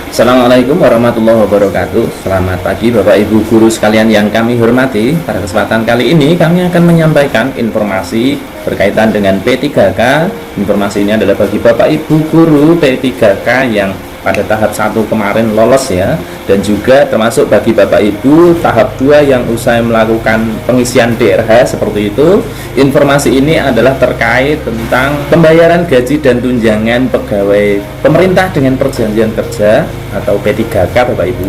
Assalamualaikum warahmatullahi wabarakatuh. Selamat pagi Bapak Ibu guru sekalian yang kami hormati. Pada kesempatan kali ini kami akan menyampaikan informasi berkaitan dengan P3K. Informasi ini adalah bagi Bapak Ibu guru P3K yang pada tahap 1 kemarin lolos ya, dan juga termasuk bagi Bapak Ibu tahap 2 yang usai melakukan pengisian DRH seperti itu. Informasi ini adalah terkait tentang pembayaran gaji dan tunjangan pegawai pemerintah dengan perjanjian kerja atau P3K Bapak Ibu.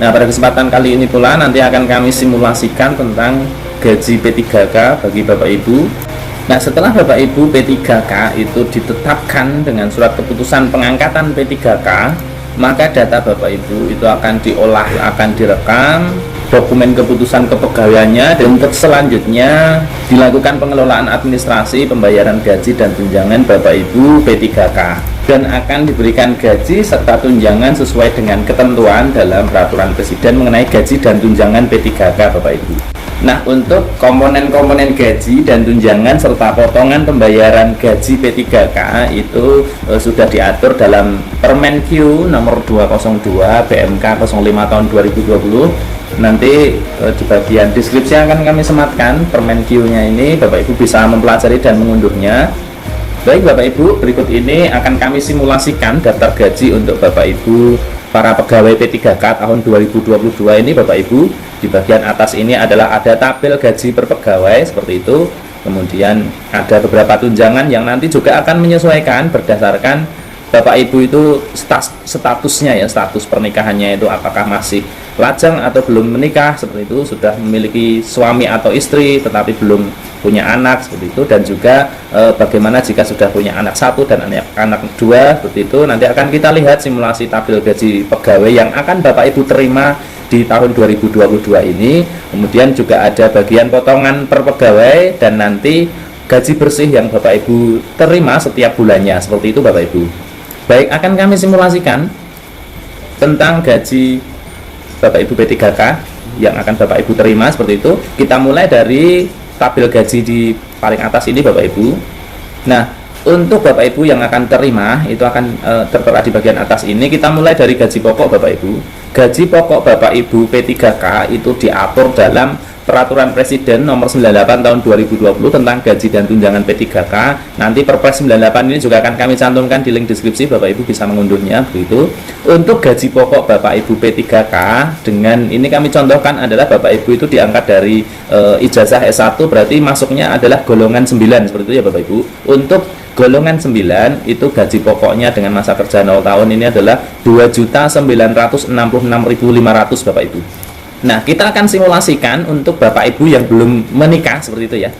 Nah, pada kesempatan kali ini pula nanti akan kami simulasikan tentang gaji P3K bagi Bapak Ibu. Nah, setelah Bapak Ibu P3K itu ditetapkan dengan surat keputusan pengangkatan P3K, maka data Bapak Ibu itu akan diolah, akan direkam, dokumen keputusan kepegawaiannya, dan untuk selanjutnya dilakukan pengelolaan administrasi pembayaran gaji dan tunjangan Bapak Ibu P3K, dan akan diberikan gaji serta tunjangan sesuai dengan ketentuan dalam peraturan Presiden mengenai gaji dan tunjangan P3K Bapak Ibu. Nah, untuk komponen-komponen gaji dan tunjangan serta potongan pembayaran gaji P3K itu sudah diatur dalam Permenq nomor 202 BMK 05 tahun 2020. Nanti di bagian deskripsi akan kami sematkan Permenq-nya ini, Bapak Ibu bisa mempelajari dan mengunduhnya. Baik Bapak Ibu, berikut ini akan kami simulasikan daftar gaji untuk Bapak Ibu para pegawai P3K tahun 2022 ini Bapak Ibu. Di bagian atas ini adalah ada tabel gaji per pegawai seperti itu. Kemudian ada beberapa tunjangan yang nanti juga akan menyesuaikan berdasarkan Bapak Ibu itu statusnya ya, status pernikahannya itu apakah masih lajang atau belum menikah seperti itu, sudah memiliki suami atau istri tetapi belum punya anak seperti itu, dan juga bagaimana jika sudah punya anak 1 dan anak 2 seperti itu. Nanti akan kita lihat simulasi tabel gaji pegawai yang akan Bapak Ibu terima di tahun 2022 ini. Kemudian juga ada bagian potongan per pegawai dan nanti gaji bersih yang Bapak Ibu terima setiap bulannya seperti itu Bapak Ibu. Baik, akan kami simulasikan tentang gaji Bapak Ibu P3K yang akan Bapak Ibu terima seperti itu. Kita mulai dari tabel gaji di paling atas ini Bapak Ibu. Nah, untuk Bapak Ibu yang akan terima itu akan tertera di bagian atas ini. Kita mulai dari gaji pokok Bapak Ibu. Gaji pokok Bapak Ibu P3K itu diatur dalam Peraturan Presiden nomor 98 tahun 2020 tentang gaji dan tunjangan P3K. Nanti Perpres 98 ini juga akan kami cantumkan di link deskripsi, Bapak Ibu bisa mengunduhnya begitu. Untuk gaji pokok Bapak Ibu P3K dengan ini kami contohkan adalah Bapak Ibu itu diangkat dari ijazah S1, berarti masuknya adalah golongan 9 seperti itu ya Bapak Ibu. Untuk golongan 9 itu gaji pokoknya dengan masa kerja 0 tahun ini adalah 2.966.500 Bapak Ibu. Nah, kita akan simulasikan untuk Bapak Ibu yang belum menikah seperti itu ya.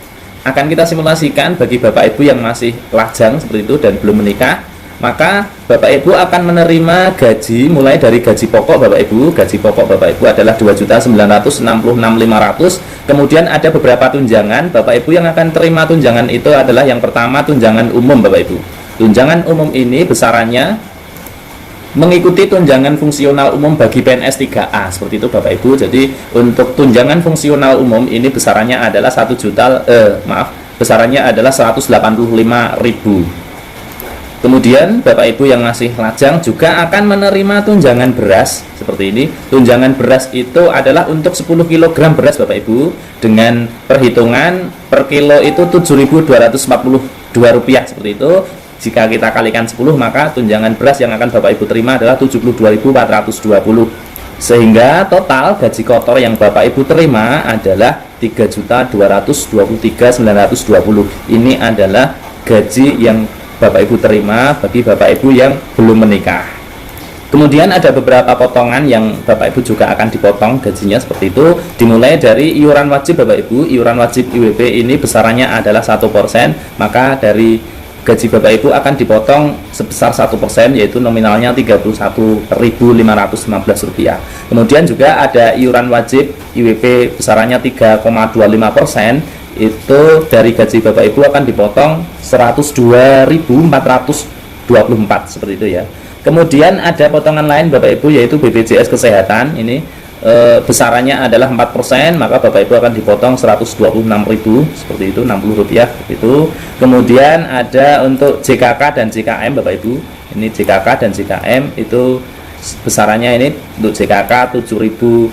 Akan kita simulasikan bagi Bapak Ibu yang masih lajang seperti itu dan belum menikah, maka Bapak Ibu akan menerima gaji mulai dari gaji pokok Bapak Ibu. Gaji pokok Bapak Ibu adalah 2.966.500. Kemudian ada beberapa tunjangan. Bapak Ibu yang akan terima tunjangan itu adalah yang pertama tunjangan umum Bapak Ibu. Tunjangan umum ini besarannya mengikuti tunjangan fungsional umum bagi PNS 3A seperti itu Bapak Ibu. Jadi untuk tunjangan fungsional umum ini besarannya adalah besarannya adalah 185.000. Kemudian Bapak Ibu yang masih lajang juga akan menerima tunjangan beras seperti ini. Tunjangan beras itu adalah untuk 10 kg beras Bapak Ibu dengan perhitungan per kilo itu Rp7.242 seperti itu. Jika kita kalikan 10, maka tunjangan beras yang akan Bapak Ibu terima adalah 72.420. Sehingga total gaji kotor yang Bapak Ibu terima adalah 3.223.920. Ini adalah gaji yang Bapak Ibu terima bagi Bapak Ibu yang belum menikah. Kemudian ada beberapa potongan yang Bapak Ibu juga akan dipotong gajinya seperti itu. Dimulai dari iuran wajib Bapak Ibu. Iuran wajib IWP ini besarannya adalah 1%, maka dari gaji Bapak Ibu akan dipotong sebesar 1%, yaitu nominalnya Rp3.515. Kemudian juga ada iuran wajib IWP besarannya 3,25%, itu dari gaji Bapak Ibu akan dipotong Rp102.424 seperti itu ya. Kemudian ada potongan lain Bapak Ibu, yaitu BPJS Kesehatan. Ini besarannya adalah 4%, maka Bapak Ibu akan dipotong 126.000 seperti itu, Rp60 itu. Kemudian ada untuk JKK dan JKM Bapak Ibu. Ini JKK dan JKM itu besarannya ini untuk JKK 7.120,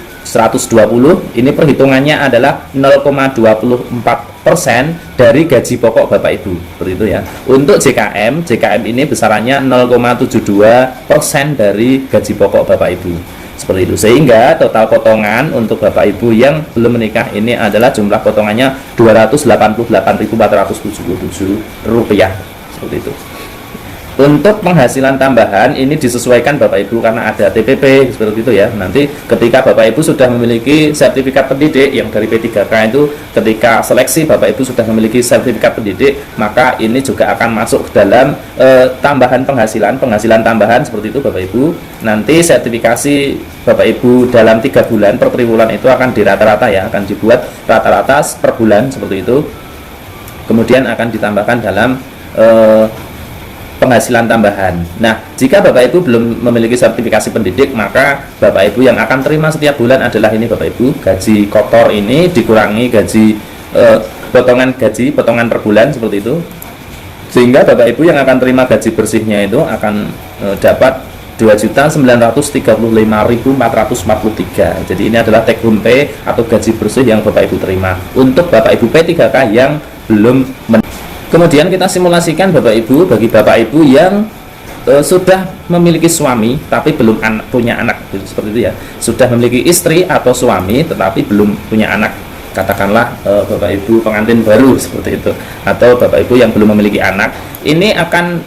ini perhitungannya adalah 0,24% dari gaji pokok Bapak Ibu, seperti itu ya. Untuk JKM ini besarannya 0,72% dari gaji pokok Bapak Ibu, seperti itu. Sehingga total potongan untuk Bapak Ibu yang belum menikah ini adalah jumlah potongannya Rp288.477, seperti itu. Untuk penghasilan tambahan ini disesuaikan Bapak Ibu karena ada TPP, seperti itu ya. Nanti ketika Bapak Ibu sudah memiliki sertifikat pendidik yang dari P3K itu, ketika seleksi Bapak Ibu sudah memiliki sertifikat pendidik, maka ini juga akan masuk ke dalam tambahan penghasilan tambahan, seperti itu Bapak Ibu. Nanti sertifikasi Bapak Ibu dalam 3 bulan per triwulan itu akan dirata-rata ya, akan dibuat rata-rata per bulan, seperti itu. Kemudian akan ditambahkan dalam penghasilan tambahan. Nah, jika Bapak Ibu belum memiliki sertifikasi pendidik, maka Bapak Ibu yang akan terima setiap bulan adalah ini Bapak Ibu, gaji kotor ini dikurangi gaji potongan per bulan, seperti itu. Sehingga Bapak Ibu yang akan terima gaji bersihnya itu akan dapat Rp2.935.443. Jadi ini adalah take home pay atau gaji bersih yang Bapak Ibu terima untuk Bapak Ibu P3K yang belum Kemudian kita simulasikan Bapak Ibu, bagi Bapak Ibu yang sudah memiliki suami tapi belum punya anak, seperti itu ya. Sudah memiliki istri atau suami tetapi belum punya anak, katakanlah Bapak Ibu pengantin baru, seperti itu, atau Bapak Ibu yang belum memiliki anak. Ini akan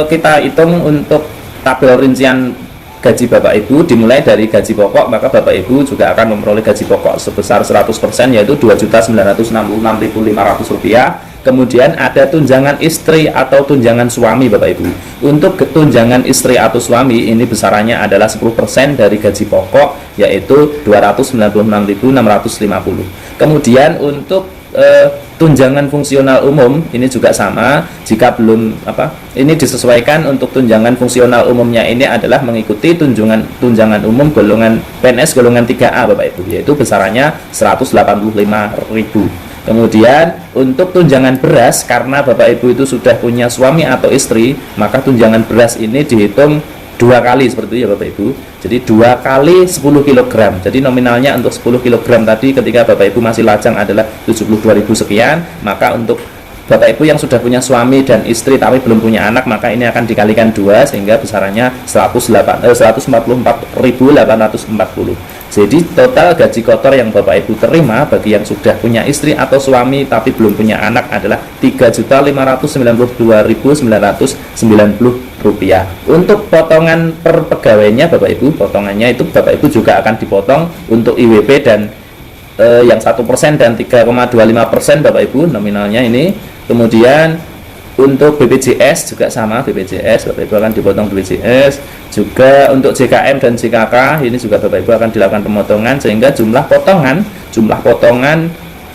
kita hitung untuk tabel rincian gaji Bapak Ibu dimulai dari gaji pokok, maka Bapak Ibu juga akan memperoleh gaji pokok sebesar 100%, yaitu Rp2.966.500. Kemudian ada tunjangan istri atau tunjangan suami Bapak Ibu. Untuk tunjangan istri atau suami ini besarannya adalah 10% dari gaji pokok, yaitu Rp296.650. Kemudian untuk tunjangan fungsional umum ini juga sama. Jika belum ini disesuaikan. Untuk tunjangan fungsional umumnya ini adalah mengikuti tunjangan umum golongan PNS golongan 3A Bapak Ibu, yaitu besarannya Rp185.000. Kemudian untuk tunjangan beras, karena Bapak Ibu itu sudah punya suami atau istri, maka tunjangan beras ini dihitung 2 kali, seperti itu ya Bapak Ibu. Jadi 2 kali 10 kg. Jadi nominalnya untuk 10 kg tadi ketika Bapak Ibu masih lajang adalah 72.000 sekian. Maka untuk Bapak Ibu yang sudah punya suami dan istri tapi belum punya anak, maka ini akan dikalikan 2 sehingga besarannya 144.840. Jadi total gaji kotor yang Bapak Ibu terima bagi yang sudah punya istri atau suami tapi belum punya anak adalah Rp3.592.990. Untuk potongan per pegawainya Bapak Ibu, potongannya itu Bapak Ibu juga akan dipotong untuk IWP dan yang 1% dan 3,25% Bapak Ibu nominalnya ini. Kemudian untuk BPJS juga sama, BPJS Bapak Ibu akan dipotong BPJS juga. Untuk JKM dan JKK ini juga Bapak Ibu akan dilakukan pemotongan, sehingga jumlah potongan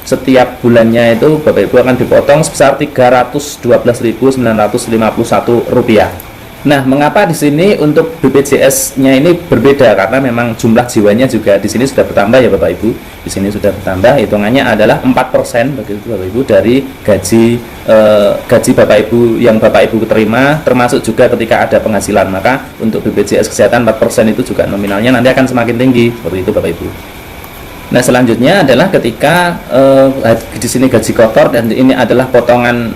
setiap bulannya itu Bapak Ibu akan dipotong sebesar Rp312.951. Nah, mengapa di sini untuk BPJS-nya ini berbeda? Karena memang jumlah jiwanya juga di sini sudah bertambah ya Bapak Ibu. Di sini sudah bertambah, hitungannya adalah 4% begitu Bapak Ibu dari gaji Bapak Ibu yang Bapak Ibu terima, termasuk juga ketika ada penghasilan. Maka untuk BPJS kesehatan 4% itu juga nominalnya nanti akan semakin tinggi, seperti itu Bapak Ibu. Nah, selanjutnya adalah ketika di sini gaji kotor dan ini adalah potongan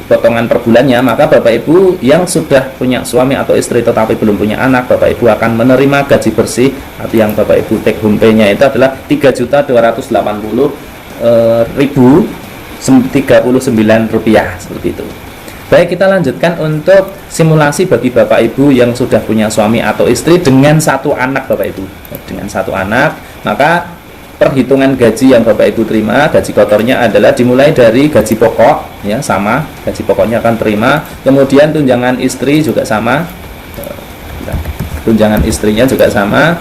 per bulannya, maka Bapak Ibu yang sudah punya suami atau istri tetapi belum punya anak, Bapak Ibu akan menerima gaji bersih atau yang Bapak Ibu take home pay-nya itu adalah Rp3.280.039, seperti itu. Baik, kita lanjutkan untuk simulasi bagi Bapak Ibu yang sudah punya suami atau istri dengan 1 anak Bapak Ibu. Dengan 1 anak, maka perhitungan gaji yang Bapak Ibu terima, gaji kotornya adalah dimulai dari gaji pokok ya, sama, gaji pokoknya akan terima. Kemudian tunjangan istri juga sama, tunjangan istrinya juga sama,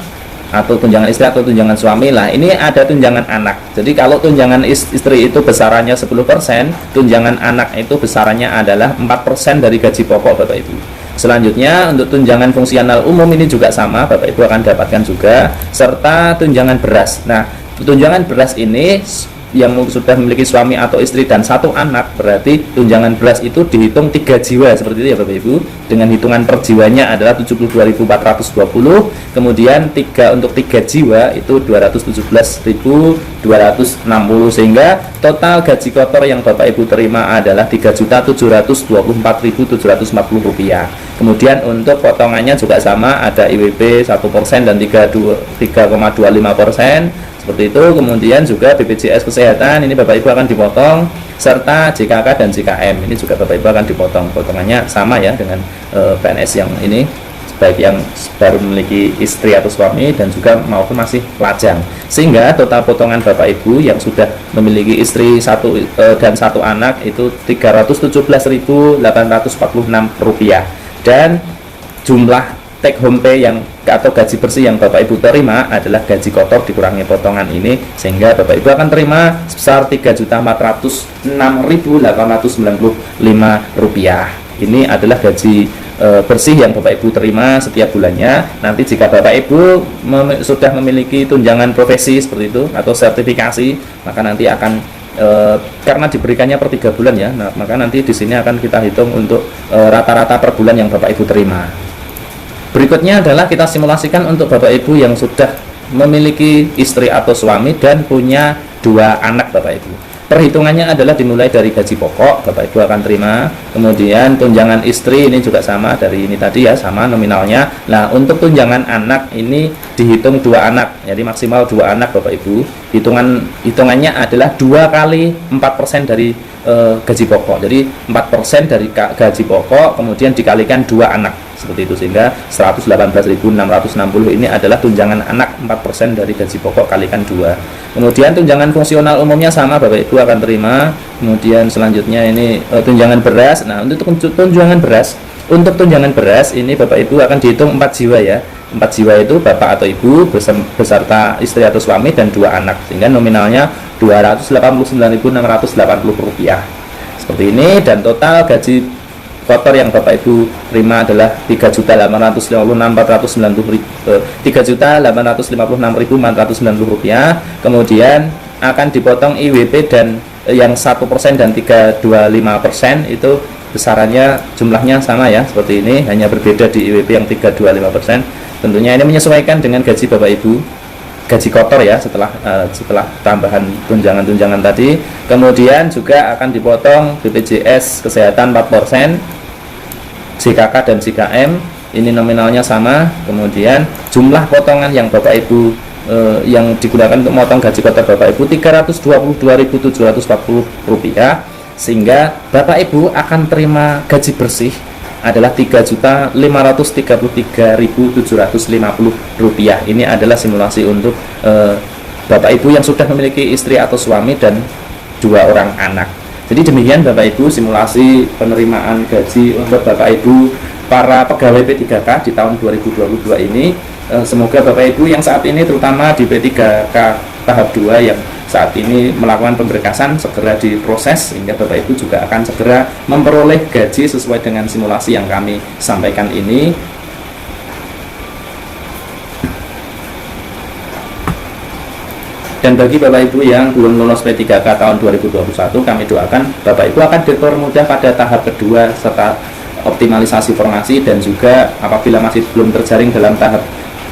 atau tunjangan istri atau tunjangan suami. Lah, ini ada tunjangan anak. Jadi kalau tunjangan istri itu besarannya 10%, tunjangan anak itu besarannya adalah 4% dari gaji pokok Bapak Ibu. Selanjutnya untuk tunjangan fungsional umum ini juga sama, Bapak Ibu akan dapatkan juga, serta tunjangan beras. Nah, tunjangan beras ini yang sudah memiliki suami atau istri dan satu anak, berarti tunjangan beras itu dihitung 3 jiwa seperti itu ya Bapak Ibu, dengan hitungan per jiwanya adalah 72.420, kemudian untuk 3 jiwa itu 217.260, sehingga total gaji kotor yang Bapak Ibu terima adalah Rp3.724.740. Kemudian untuk potongannya juga sama, ada IWP 1% dan 3,25%. Seperti itu. Kemudian juga BPJS Kesehatan ini Bapak Ibu akan dipotong, serta JKK dan JKM ini juga Bapak Ibu akan dipotong. Potongannya sama ya dengan PNS yang ini, baik yang baru memiliki istri atau suami dan juga maupun masih lajang. Sehingga total potongan Bapak Ibu yang sudah memiliki istri dan satu anak itu Rp317.846, dan jumlah take home pay atau gaji bersih yang Bapak Ibu terima adalah gaji kotor dikurangi potongan ini, sehingga Bapak Ibu akan terima sebesar Rp3.406.895. Ini adalah gaji bersih yang Bapak Ibu terima setiap bulannya. Nanti jika Bapak Ibu sudah memiliki tunjangan profesi seperti itu atau sertifikasi, maka nanti akan karena diberikannya per 3 bulan ya, maka nanti di sini akan kita hitung untuk rata-rata per bulan yang Bapak Ibu terima. Berikutnya adalah kita simulasikan untuk Bapak Ibu yang sudah memiliki istri atau suami dan punya 2 anak Bapak Ibu. Perhitungannya adalah dimulai dari gaji pokok Bapak Ibu akan terima, kemudian tunjangan istri ini juga sama dari ini tadi ya, sama nominalnya. Nah, untuk tunjangan anak ini dihitung 2 anak, jadi maksimal 2 anak Bapak Ibu. Hitungannya adalah 2 kali 4% dari gaji pokok, jadi 4% dari gaji pokok kemudian dikalikan 2 anak seperti itu, sehingga 118.660 ini adalah tunjangan anak 4% dari gaji pokok kalikan 2. Kemudian tunjangan fungsional umumnya sama Bapak Ibu akan terima. Kemudian selanjutnya ini tunjangan beras. Nah, untuk tunjangan beras ini Bapak Ibu akan dihitung 4 jiwa ya. 4 jiwa itu Bapak atau Ibu beserta istri atau suami dan 2 anak, sehingga nominalnya Rp289.680 seperti ini. Dan total gaji kotor yang Bapak Ibu terima adalah Rp3.856.490. Kemudian akan dipotong IWP dan yang 1% dan 325% itu besarannya jumlahnya sama ya, seperti ini, hanya berbeda di IWP yang 325%. Tentunya ini menyesuaikan dengan gaji Bapak Ibu, gaji kotor ya, setelah tambahan tunjangan-tunjangan tadi. Kemudian juga akan dipotong BPJS Kesehatan 4%, JKK dan JKM ini nominalnya sama. Kemudian jumlah potongan yang Bapak Ibu yang digunakan untuk memotong gaji kotor Bapak Ibu Rp322.740, sehingga Bapak Ibu akan terima gaji bersih adalah Rp3.533.750. Ini adalah simulasi untuk Bapak Ibu yang sudah memiliki istri atau suami dan 2 orang anak. Jadi demikian Bapak Ibu simulasi penerimaan gaji untuk Bapak Ibu para pegawai P3K di tahun 2022 ini. Semoga Bapak Ibu yang saat ini terutama di P3K tahap 2 yang saat ini melakukan pemberkasan segera diproses, sehingga Bapak Ibu juga akan segera memperoleh gaji sesuai dengan simulasi yang kami sampaikan ini. Dan bagi Bapak Ibu yang belum lolos P3K tahun 2021, kami doakan Bapak Ibu akan dipermudah pada tahap kedua serta optimalisasi formasi, dan juga apabila masih belum terjaring dalam tahap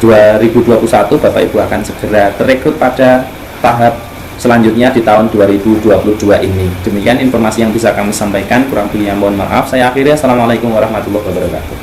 2021, Bapak Ibu akan segera terekrut pada tahap selanjutnya di tahun 2022 ini. Demikian informasi yang bisa kami sampaikan, kurang lebihnya mohon maaf. Saya akhiri, assalamualaikum warahmatullahi wabarakatuh.